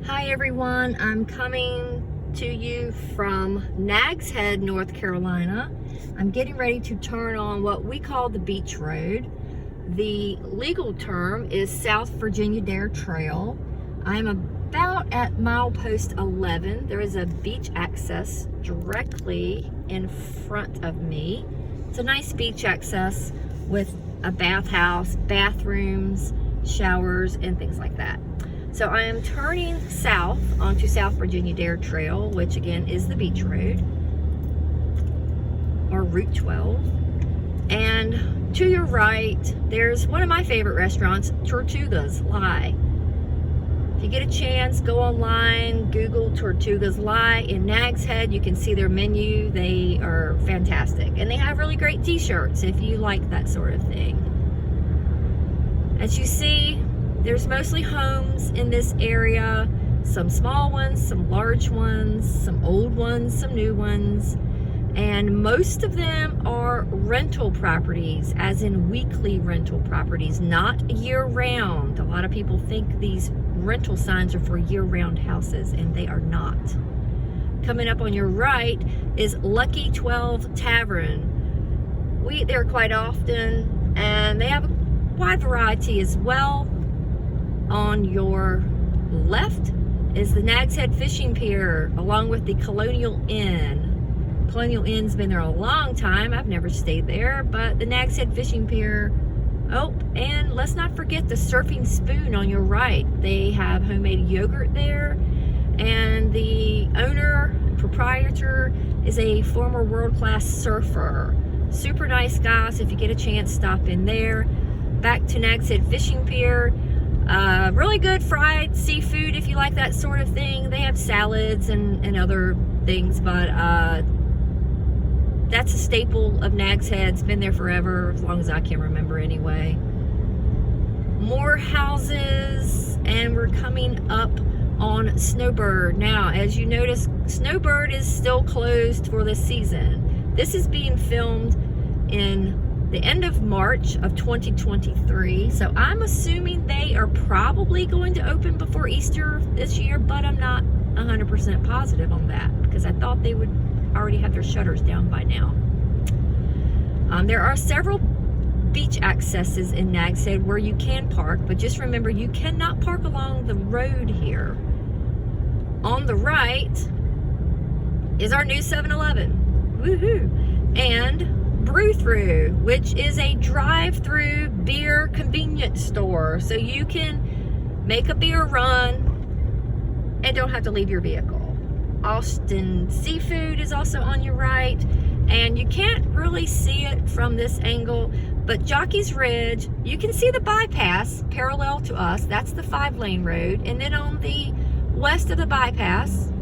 Hi everyone, I'm coming to you from Nags Head, North Carolina. I'm getting ready to turn on what we call the beach road. The legal term is South Virginia Dare Trail. I'm about at milepost 11. There is a beach access directly in front of me. It's a nice beach access with a bathhouse, bathrooms, showers, and things like that. So I am turning south onto South Virginia Dare Trail, which again is the beach road, or Route 12. And to your right, there's one of my favorite restaurants, Tortugas Lie. If you get a chance, go online, Google Tortugas Lie in Nags Head. You can see their menu. They are fantastic. And they have really great t-shirts if you like that sort of thing. As you see, there's mostly homes in this area, some small ones, some large ones, some old ones, some new ones, and most of them are rental properties, as in weekly rental properties, not year-round. A lot of people think these rental signs are for year-round houses, and they are not. Coming up on your right is Lucky 12 Tavern. We eat there quite often, and they have a wide variety as well. On your left is the Nags Head Fishing Pier, along with the Colonial Inn. Colonial Inn's been there a long time. I've never stayed there, but the Nags Head Fishing Pier. Oh, and let's not forget the Surfing Spoon on your right. They have homemade yogurt there, and the owner, proprietor, is a former world-class surfer. Super nice guy, so if you get a chance, stop in there. Back to Nags Head Fishing Pier. Really good fried seafood if you like that sort of thing. They have salads and other things, but that's a staple of Nags Head. It's been there forever, as long as I can remember anyway. More houses, and we're coming up on Snowbird. Now, as you notice, Snowbird is still closed for this season. This is being filmed in the end of March of 2023, so I'm assuming they are probably going to open before Easter this year, but I'm not 100% positive on that because I thought they would already have their shutters down by now. There are several beach accesses in Nags Head where you can park, but just remember you cannot park along the road here. On the right is our new 7-Eleven, woohoo, and Brew-Through, which is a drive-through beer convenience store, so you can make a beer run and don't have to leave your vehicle. Austin Seafood is also on your right, and you can't really see it from this angle, but Jockey's Ridge, you can see the bypass parallel to us. That's the 5-lane road, and then on the west of the bypass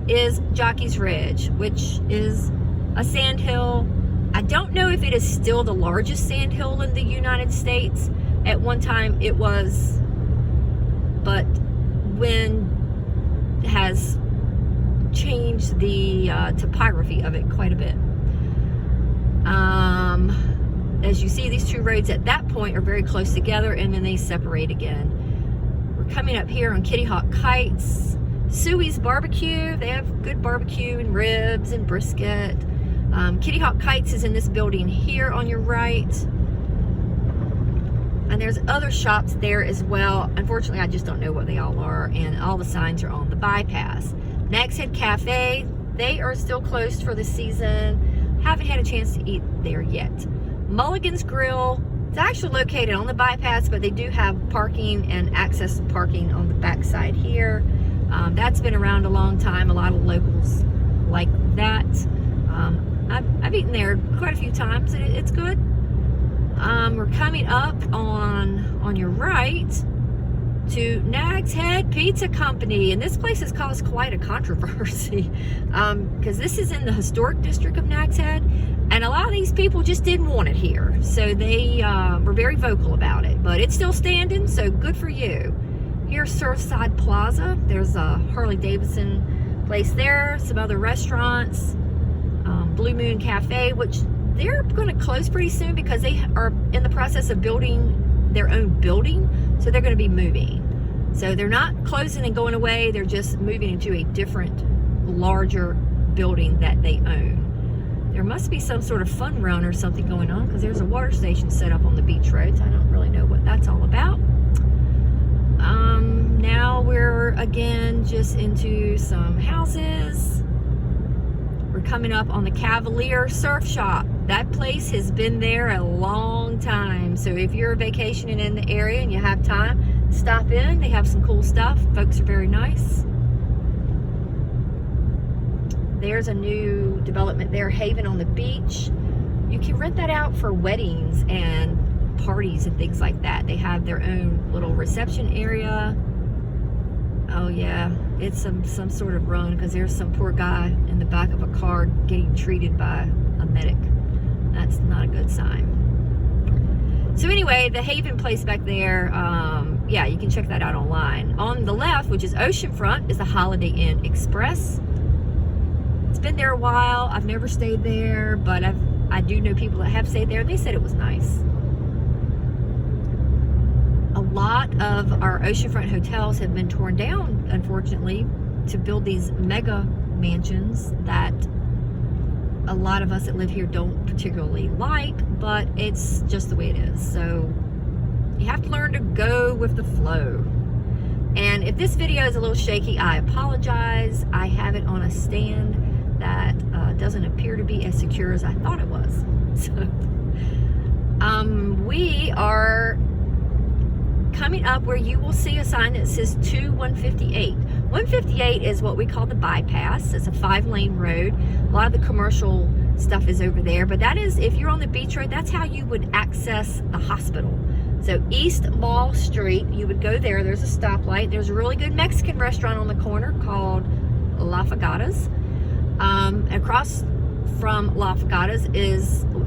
is Jockey's Ridge, which is a sand hill. I don't know if it is still the largest sand hill in the United States. At one time it was, but wind has changed the topography of it quite a bit. As you see, these two roads at that point are very close together, and then they separate again. We're coming up here on Kitty Hawk Kites. Suey's Barbecue, they have good barbecue and ribs and brisket. Kitty Hawk Kites is in this building here on your right. And there's other shops there as well. Unfortunately, I just don't know what they all are, and all the signs are on the bypass. Nags Head Cafe, they are still closed for the season. Haven't had a chance to eat there yet. Mulligan's Grill, it's actually located on the bypass, but they do have parking and access to parking on the backside here. That's been around a long time. A lot of locals like that. I've eaten there quite a few times, and it's good. We're coming up on your right to Nags Head Pizza Company, and this place has caused quite a controversy because this is in the historic district of Nags Head, and a lot of these people just didn't want it here, so they were very vocal about it, but it's still standing, so good for you. Here's Surfside Plaza. There's a Harley Davidson place there, some other restaurants. Blue Moon Cafe, which they're going to close pretty soon because they are in the process of building their own building, so they're going to be moving. So they're not closing and going away. They're just moving into a different, larger building that they own. There must be some sort of fun run or something going on, because there's a water station set up on the beach roads. I don't really know what that's all about. Now we're again just into some houses. We're coming up on the Cavalier Surf Shop. That place has been there a long time. So if you're vacationing in the area and you have time, stop in. They have some cool stuff. Folks are very nice. There's a new development there, Haven on the Beach. You can rent that out for weddings and parties and things like that. They have their own little reception area. Oh yeah, it's some sort of run, because there's some poor guy in the back of a car getting treated by a medic. That's not a good sign. So anyway, the Haven place back there, yeah, you can check that out online. On the left, which is oceanfront, is the Holiday Inn Express. It's been there a while. I've never stayed there, but I do know people that have stayed there. They said it was nice. A lot of our oceanfront hotels have been torn down, unfortunately, to build these mega mansions that a lot of us that live here don't particularly like, but it's just the way it is. So you have to learn to go with the flow. And if this video is a little shaky, I apologize. I have it on a stand that doesn't appear to be as secure as I thought it was. So we are coming up where you will see a sign that says 158. 158 is what we call the bypass. It's a 5-lane road. A lot of the commercial stuff is over there, but that is, if you're on the beach road, that's how you would access the hospital. So East Mall Street, you would go there. There's a stoplight. There's a really good Mexican restaurant on the corner called La Fagatas. Across from La Fagatas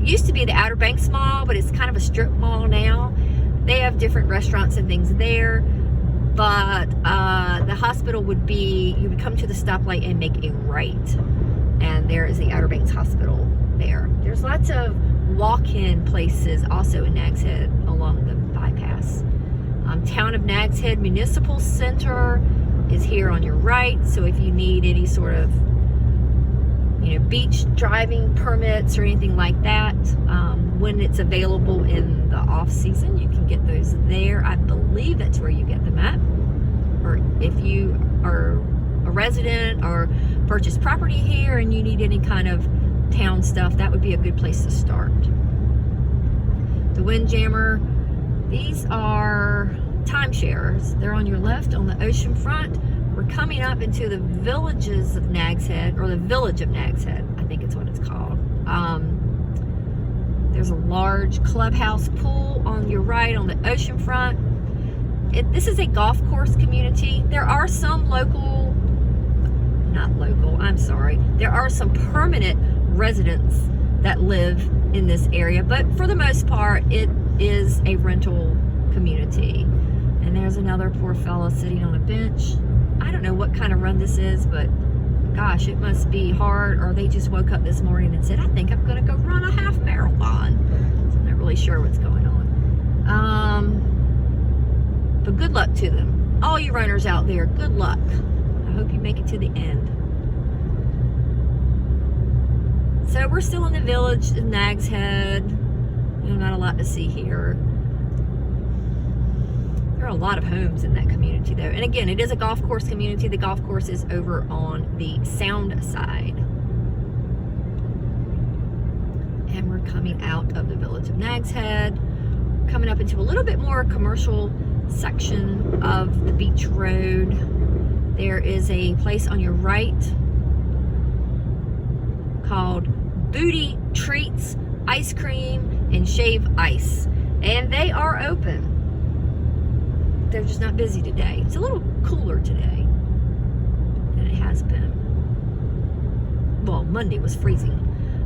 used to be the Outer Banks Mall, but it's kind of a strip mall now. They have different restaurants and things there, but the hospital would be, you would come to the stoplight and make a right, and there is the Outer Banks Hospital there. There's lots of walk-in places also in Nags Head along the bypass. Town of Nags Head Municipal Center is here on your right, so if you need any sort of beach driving permits or anything like that, when it's available in the off season, you can get those there. I believe that's where you get them at. Or if you are a resident or purchase property here and you need any kind of town stuff, that would be a good place to start. The Windjammer, these are timeshares. They're on your left on the ocean front. We're coming up into the villages of Nags Head, or the village of Nags Head, I think it's what it's called. There's a large clubhouse pool on your right on the ocean front. This is a golf course community. There are some there are some permanent residents that live in this area, but for the most part, it is a rental community. And there's another poor fella sitting on a bench. I don't know what kind of run this is, but gosh, it must be hard, or they just woke up this morning and said, I think I'm gonna go run a half marathon. So I'm not really sure what's going on. But good luck to them. All you runners out there, good luck. I hope you make it to the end. So we're still in the village of Nags Head. Not a lot to see here. There are a lot of homes in that community though. And again, it is a golf course community. The golf course is over on the sound side. And we're coming out of the village of Nags Head, coming up into a little bit more commercial section of the beach road. There is a place on your right called Booty Treats Ice Cream and Shave Ice, and they are open. They're just not busy today. It's a little cooler today than it has been. Well, Monday was freezing.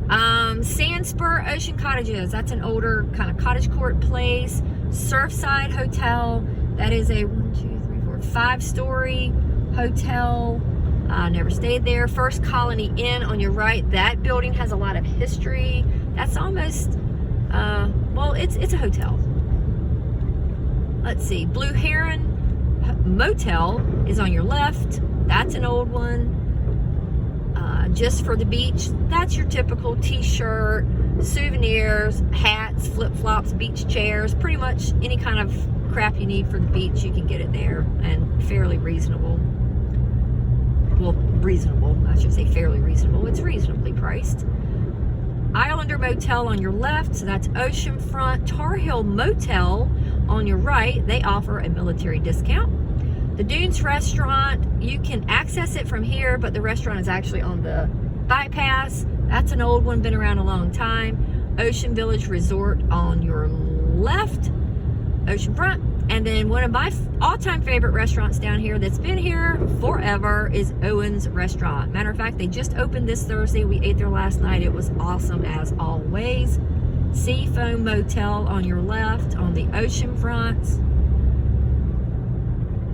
Sandspur Ocean Cottages, that's an older kind of cottage court place. Surfside Hotel, that is a 5-story hotel. Never stayed there. First Colony Inn on your right. That building has a lot of history. That's almost, well, it's a hotel. Let's see, Blue Heron Motel is on your left. That's an old one. Just for the beach, that's your typical t-shirt, souvenirs, hats, flip-flops, beach chairs, pretty much any kind of crap you need for the beach, you can get it there, and fairly reasonable. Well, reasonable, I should say fairly reasonable. It's reasonably priced. Islander Motel on your left, so that's oceanfront. Tar Heel Motel on your right, they offer a military discount. The Dunes Restaurant, you can access it from here, but the restaurant is actually on the bypass. That's an old one, been around a long time. Ocean Village Resort on your left, oceanfront. And then one of my all-time favorite restaurants down here that's been here forever is Owen's Restaurant. Matter of fact, they just opened this Thursday. We ate there last night. It was awesome as always. Seafoam Motel on your left on the oceanfront.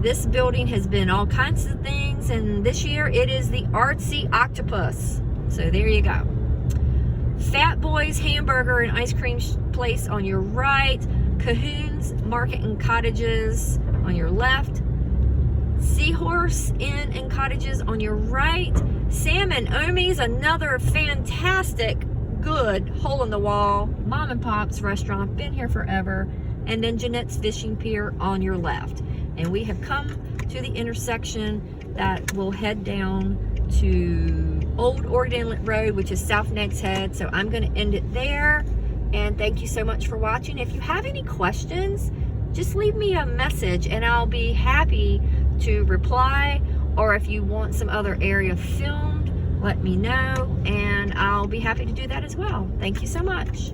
This building has been all kinds of things, and this year it is the Artsy Octopus. So there you go. Fat Boys Hamburger and Ice Cream Place on your right. Cahoon's Market and Cottages on your left. Seahorse Inn and Cottages on your right. Sam and Omi's, another fantastic, good hole-in-the-wall mom and pop's restaurant, been here forever. And then Jeanette's Fishing Pier on your left. And we have come to the intersection that will head down to Old Oregon Inlet Road, which is South Nags Head. So I'm going to end it there. And thank you so much for watching. If you have any questions, just leave me a message and I'll be happy to reply. Or if you want some other area filmed, let me know and I'll be happy to do that as well. Thank you so much.